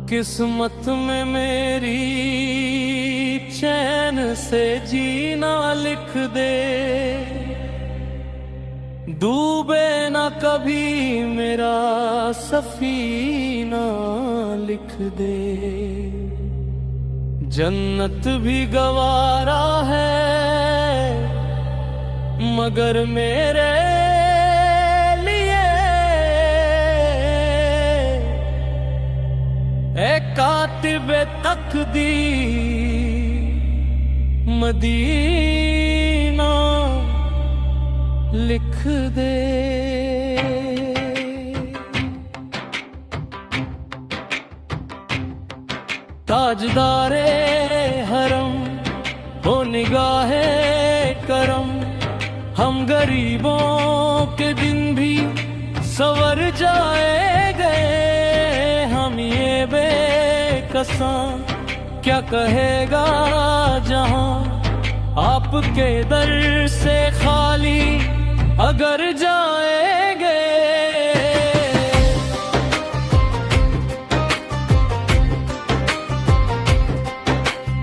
किस्मत में मेरी चैन से जीना लिख दे, डूबे ना कभी मेरा सफीना लिख दे। जन्नत भी गवारा है मगर मेरे लिए ए कातिबे तकदीर मदीना लिख दे। ताजदारे हरम हो निगाहे करम, हम गरीबों के दिन भी सवर जाएंगे। हम ये बेकसां क्या कहेगा जहां, आपके दर से खाली अगर जाएंगे।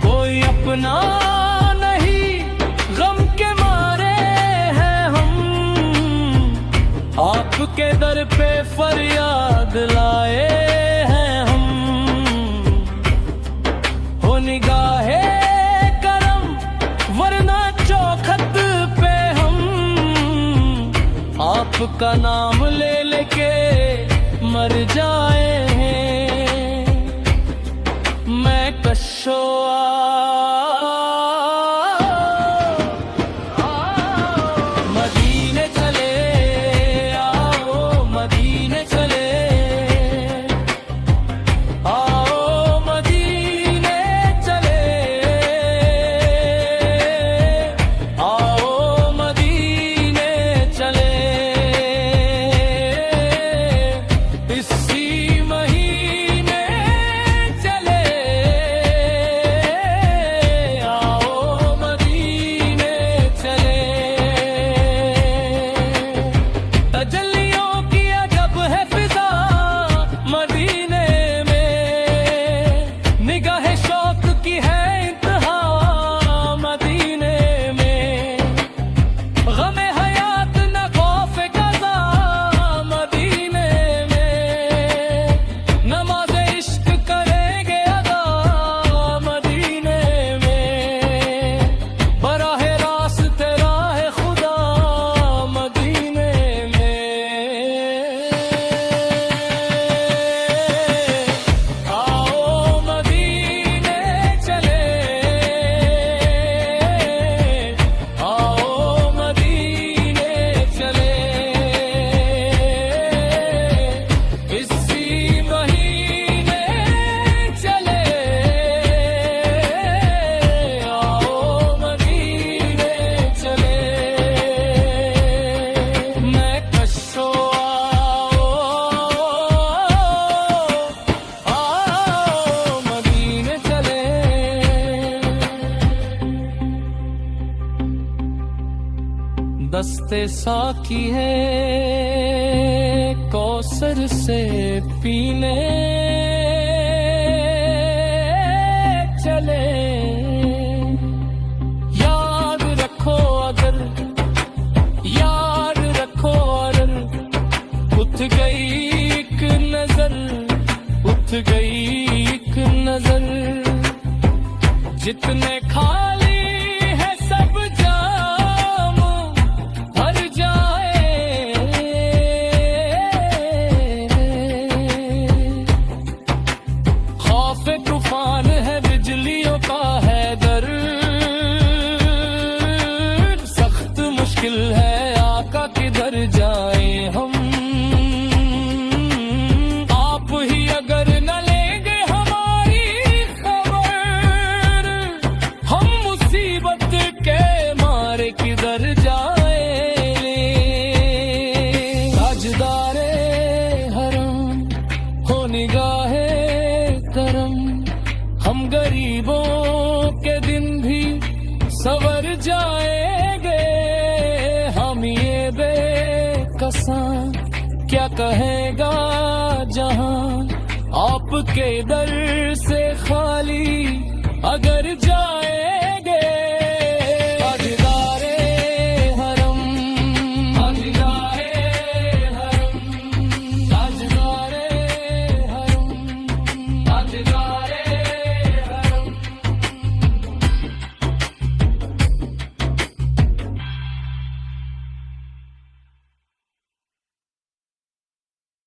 कोई अपना नहीं गम के मारे हैं हम, आपके दर पे फरियाद लाए हैं हम। हो निगाहे करम वरना चौखट पे हम, आपका नाम ले लेके मर जाए हैं। मैं कशो मदीने चले आओ, मदीने चले आओ, मदीने चले आओ, मदीने चले। इसी महीने चले आओ, मदीने चले। तजल्लियों की अजब है फिजा मदीने में, निगाह शौक की है इंतहा मदीने में। गमे हयात न खौफ कज़ा मदीने में, नमाज़ इश्क करेंगे अदा मदीने में। बराह रास्त राह खुदा मदीने में। आओ मदीने चले आओ, मदीने चले। इसी महीने चले आओ, मदीने चले। मैं कशो आओ मदीने चले। दस्ते साकी है कौसर से पीने चले। याद रखो अगर, याद रखो अगर उठ गई एक नजर, उठ गई एक नजर। जितने खाली है सब जाम भर जाए। खौफ तूफान है बिजलियों का है दर, सख्त मुश्किल है आका किधर जाए हम। आप ही अगर न लेंगे हमारी खबर, हम मुसीबत के मारे किधर जाएंगे। ताजदारे हरम हो निगाहे करम, हम गरीबों के दिन भी सवर जाएंगे। हम ये बेकसां क्या कहेगा जहां, आपके दर से खाली अगर जाएंगे ताजदारे हरम, ताजदारे हरम, ताजदारे हरम, ताजदारे